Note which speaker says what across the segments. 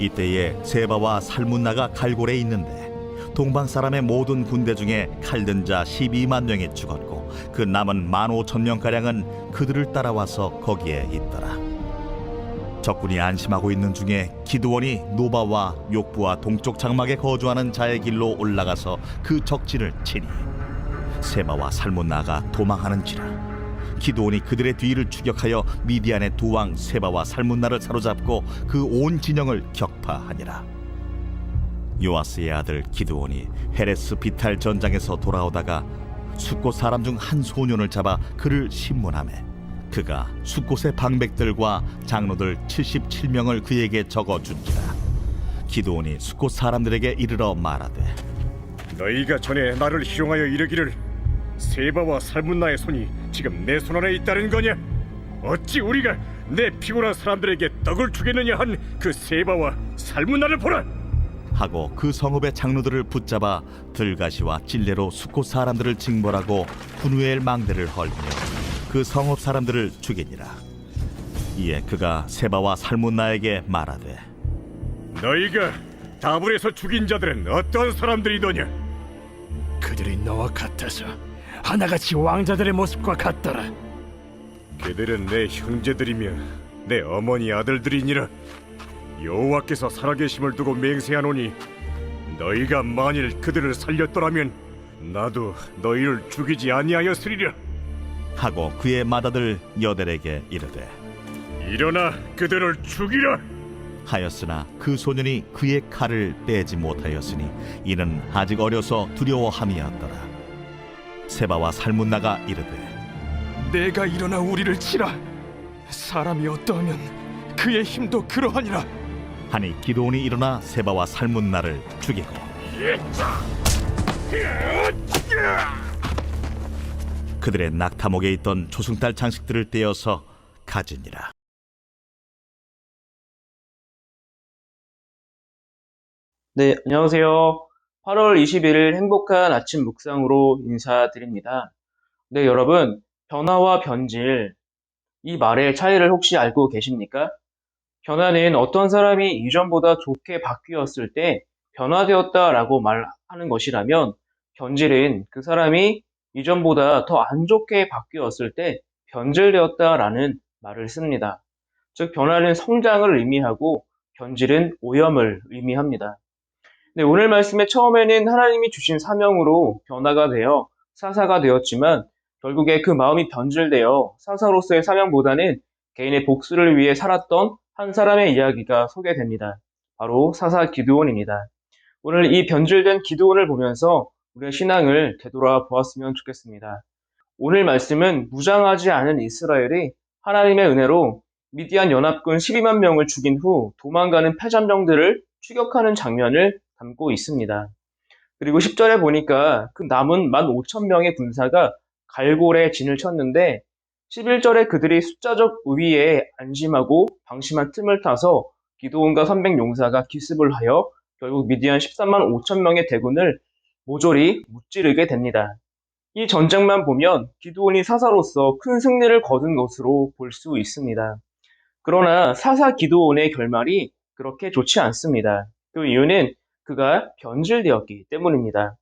Speaker 1: 이때에 세바와 살문나가 갈골에 있는데 동방 사람의 모든 군대 중에 칼든 자 12만 명이 죽었고 그 남은 15,000명가량은 그들을 따라와서 거기에 있더라. 적군이 안심하고 있는 중에 기드온이 노바와 욕부와 동쪽 장막에 거주하는 자의 길로 올라가서 그 적진을 치니 세바와 살문나가 도망하는지라. 기드온이 그들의 뒤를 추격하여 미디안의 두 왕 세바와 살문나를 사로잡고 그 온 진영을 격파하니라. 요아스의 아들 기드온이 헤레스 비탈 전장에서 돌아오다가 숫곳 사람 중 한 소년을 잡아 그를 신문하매 그가 숫곳의 방백들과 장로들 77명을 그에게 적어준지라. 기드온이 숫곳 사람들에게 이르러 말하되
Speaker 2: 너희가 전에 나를 희롱하여 이르기를 세바와 살문나의 손이 지금 내 손 안에 있다는 거냐? 어찌 우리가 내 피곤한 사람들에게 떡을 주겠느냐 한 그 세바와 살문나를 보라!
Speaker 1: 하고 그 성읍의 장로들을 붙잡아 들가시와 찔레로 숫곳 사람들을 징벌하고 분우엘 망대를 헐며 그 성읍 사람들을 죽이니라. 이에 그가 세바와 살문나에게 말하되
Speaker 2: 너희가 다불에서 죽인 자들은 어떤 사람들이더냐?
Speaker 3: 그들이 너와 같아서 하나같이 왕자들의 모습과 같더라.
Speaker 2: 그들은 내 형제들이며 내 어머니 아들들이니라. 여호와께서 살아계심을 두고 맹세하노니 너희가 만일 그들을 살렸더라면 나도 너희를 죽이지 아니하였으리라.
Speaker 1: 하고 그의 맏아들 여델에게 이르되
Speaker 2: 일어나 그들을 죽이라.
Speaker 1: 하였으나 그 소년이 그의 칼을 빼지 못하였으니 이는 아직 어려서 두려워함이었더라. 세바와 살문나가 이르되
Speaker 3: 내가 일어나 우리를 치라. 사람이 어떠하면 그의 힘도 그러하니라.
Speaker 1: 하니 기드온이 일어나 세바와 살문나를 죽이고 그들의 낙타목에 있던 조승달 장식들을 떼어서 가지니라.
Speaker 4: 네, 안녕하세요. 8월 21일 행복한 아침 묵상으로 인사드립니다. 네, 여러분, 변화와 변질, 이 말의 차이를 혹시 알고 계십니까? 변화는 어떤 사람이 이전보다 좋게 바뀌었을 때 변화되었다라고 말하는 것이라면, 변질은 그 사람이 이전보다 더 안 좋게 바뀌었을 때 변질되었다라는 말을 씁니다. 즉, 변화는 성장을 의미하고 변질은 오염을 의미합니다. 네, 오늘 말씀의 처음에는 하나님이 주신 사명으로 변화가 되어 사사가 되었지만 결국에 그 마음이 변질되어 사사로서의 사명보다는 개인의 복수를 위해 살았던 한 사람의 이야기가 소개됩니다. 바로 사사 기드온입니다. 오늘 이 변질된 기드온을 보면서 우리의 신앙을 되돌아 보았으면 좋겠습니다. 오늘 말씀은 무장하지 않은 이스라엘이 하나님의 은혜로 미디안 연합군 12만 명을 죽인 후 도망가는 패잔병들을 추격하는 장면을 담고 있습니다. 그리고 10절에 보니까 그 남은 15,000명의 군사가 갈골에 진을 쳤는데 11절에 그들이 숫자적 우위에 안심하고 방심한 틈을 타서 기드온과 300용사가 기습을 하여 결국 미디안 13만 5천 명의 대군을 모조리 무찌르게 됩니다. 이 전쟁만 보면 기드온이 사사로서 큰 승리를 거둔 것으로 볼 수 있습니다. 그러나 사사 기드온의 결말이 그렇게 좋지 않습니다. 그 이유는 그가 변질되었기 때문입니다.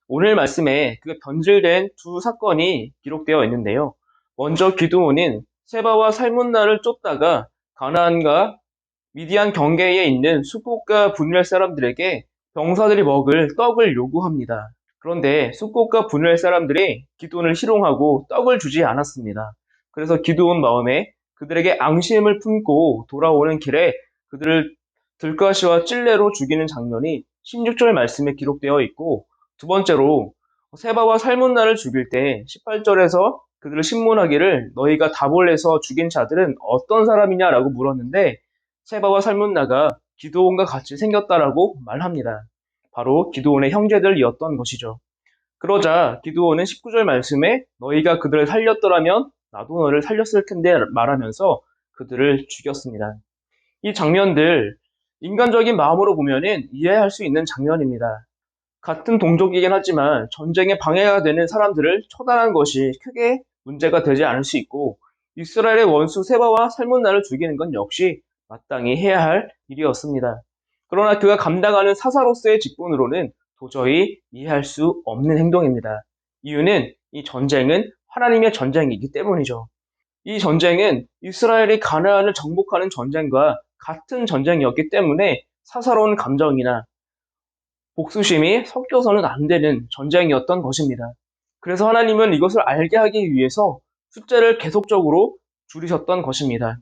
Speaker 4: 오늘 말씀에 그 변질된 두 사건이 기록되어 있는데요. 먼저 기드온은 세바와 살문나를 쫓다가 가나안과 미디안 경계에 있는 숫곳과 분웰 사람들에게 병사들이 먹을 떡을 요구합니다. 그런데 숫곳과 분웰 사람들이 기드온을 희롱하고 떡을 주지 않았습니다. 그래서 기드온 마음에 그들에게 앙심을 품고 돌아오는 길에 그들을 들가시와 찔레로 죽이는 장면이 16절 말씀에 기록되어 있고, 두 번째로 세바와 살문나를 죽일 때 18절에서 그들을 신문하기를 너희가 다볼에서 죽인 자들은 어떤 사람이냐라고 물었는데 세바와 살문나가 기드온과 같이 생겼다라고 말합니다. 바로 기드온의 형제들이었던 것이죠. 그러자 기드온은 19절 말씀에 너희가 그들을 살렸더라면 나도 너를 살렸을 텐데 말하면서 그들을 죽였습니다. 이 장면들 인간적인 마음으로 보면은 이해할 수 있는 장면입니다. 같은 동족이긴 하지만 전쟁에 방해가 되는 사람들을 처단한 것이 크게 문제가 되지 않을 수 있고 이스라엘의 원수 세바와 살문나를 죽이는 건 역시 마땅히 해야 할 일이었습니다. 그러나 그가 감당하는 사사로서의 직분으로는 도저히 이해할 수 없는 행동입니다. 이유는 이 전쟁은 하나님의 전쟁이기 때문이죠. 이 전쟁은 이스라엘이 가나안을 정복하는 전쟁과 같은 전쟁이었기 때문에 사사로운 감정이나 복수심이 섞여서는 안 되는 전쟁이었던 것입니다. 그래서 하나님은 이것을 알게 하기 위해서 숫자를 계속적으로 줄이셨던 것입니다.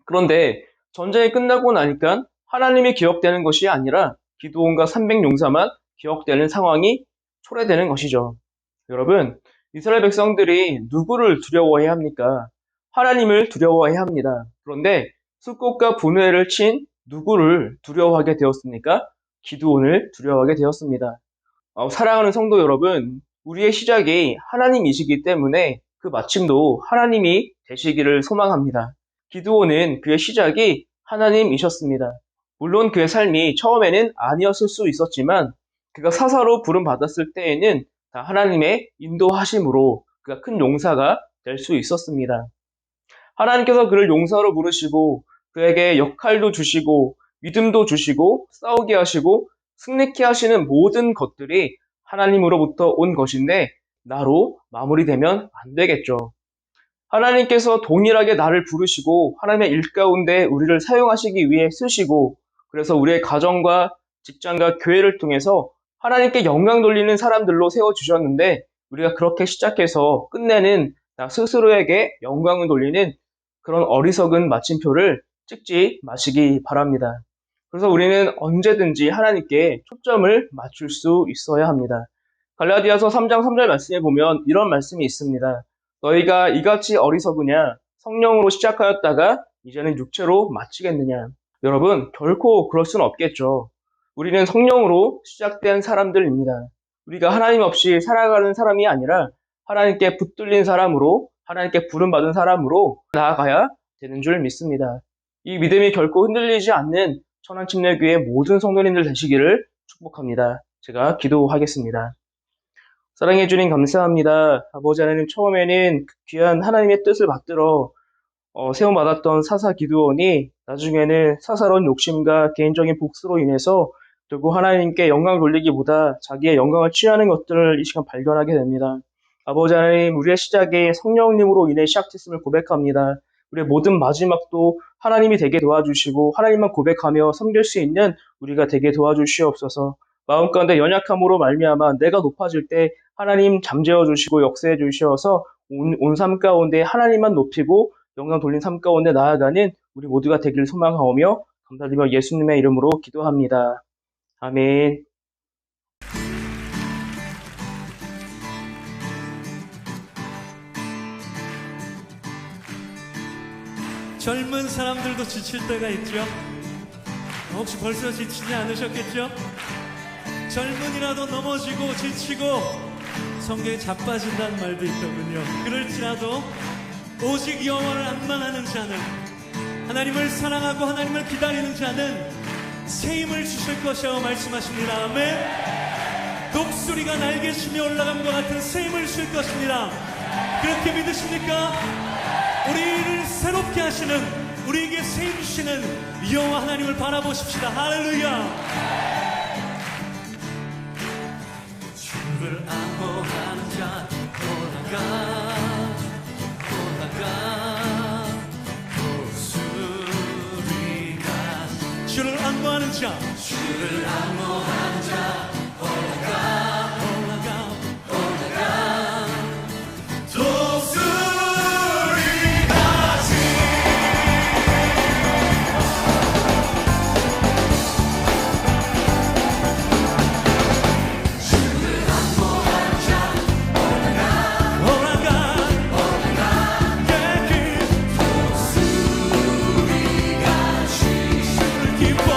Speaker 4: 그런데 전쟁이 끝나고 나니까 하나님이 기억되는 것이 아니라 기드온과 300용사만 기억되는 상황이 초래되는 것이죠. 여러분, 이스라엘 백성들이 누구를 두려워해야 합니까? 하나님을 두려워해야 합니다. 그런데 숫곳과 분회를 친 누구를 두려워하게 되었습니까? 기드온을 두려워하게 되었습니다. 사랑하는 성도 여러분, 우리의 시작이 하나님이시기 때문에 그 마침도 하나님이 되시기를 소망합니다. 기드온은 그의 시작이 하나님이셨습니다. 물론 그의 삶이 처음에는 아니었을 수 있었지만 그가 사사로 부름받았을 때에는 다 하나님의 인도하심으로 그가 큰 용사가 될 수 있었습니다. 하나님께서 그를 용사로 부르시고 그에게 역할도 주시고 믿음도 주시고 싸우게 하시고 승리케 하시는 모든 것들이 하나님으로부터 온 것인데 나로 마무리되면 안 되겠죠. 하나님께서 동일하게 나를 부르시고 하나님의 일 가운데 우리를 사용하시기 위해 쓰시고 그래서 우리의 가정과 직장과 교회를 통해서 하나님께 영광 돌리는 사람들로 세워주셨는데 우리가 그렇게 시작해서 끝내는 나 스스로에게 영광을 돌리는 그런 어리석은 마침표를 찍지 마시기 바랍니다. 그래서 우리는 언제든지 하나님께 초점을 맞출 수 있어야 합니다. 갈라디아서 3장 3절 말씀에 보면 이런 말씀이 있습니다. 너희가 이같이 어리석으냐? 성령으로 시작하였다가 이제는 육체로 마치겠느냐? 여러분, 결코 그럴 수는 없겠죠. 우리는 성령으로 시작된 사람들입니다. 우리가 하나님 없이 살아가는 사람이 아니라 하나님께 붙들린 사람으로, 하나님께 부름받은 사람으로 나아가야 되는 줄 믿습니다. 이 믿음이 결코 흔들리지 않는 천안침례교회 모든 성도님들 되시기를 축복합니다. 제가 기도하겠습니다. 사랑해 주님 감사합니다. 아버지 하나님, 처음에는 귀한 하나님의 뜻을 받들어 세움받았던 사사 기드온이 나중에는 사사로운 욕심과 개인적인 복수로 인해서 결국 하나님께 영광을 돌리기보다 자기의 영광을 취하는 것들을 이 시간 발견하게 됩니다. 아버지 하나님, 우리의 시작이 성령님으로 인해 시작됐음을 고백합니다. 우리의 모든 마지막도 하나님이 되게 도와주시고 하나님만 고백하며 섬길 수 있는 우리가 되게 도와주시옵소서. 마음 가운데 연약함으로 말미암아 내가 높아질 때 하나님 잠재워 주시고 역사해 주시어서 온 삶 가운데 하나님만 높이고 영광 돌린 삶 가운데 나아가는 우리 모두가 되기를 소망하오며 감사드리며 예수님의 이름으로 기도합니다. 아멘.
Speaker 5: 젊은 사람들도 지칠 때가 있죠. 혹시 벌써 지치지 않으셨겠죠? 젊은이라도 넘어지고 지치고 성경에 자빠진다는 말도 있더군요. 그럴지라도 오직 여호와를 앙망하는 자는, 하나님을 사랑하고 하나님을 기다리는 자는 새 힘을 주실 것이라고 말씀하십니다. 아멘. 독수리가 날개치며 올라감과 같은 새 힘을 주실 것입니다. 그렇게 믿으십니까? 우리를 새롭게 하시는, 우리에게 새 힘 주시는 여호와 하나님을 바라보십시다. 할렐루야. 주를 안보하는 자 올라가 독수리가, 주를 안보하는 자, 주를 안보하는 자 올라가 기뻐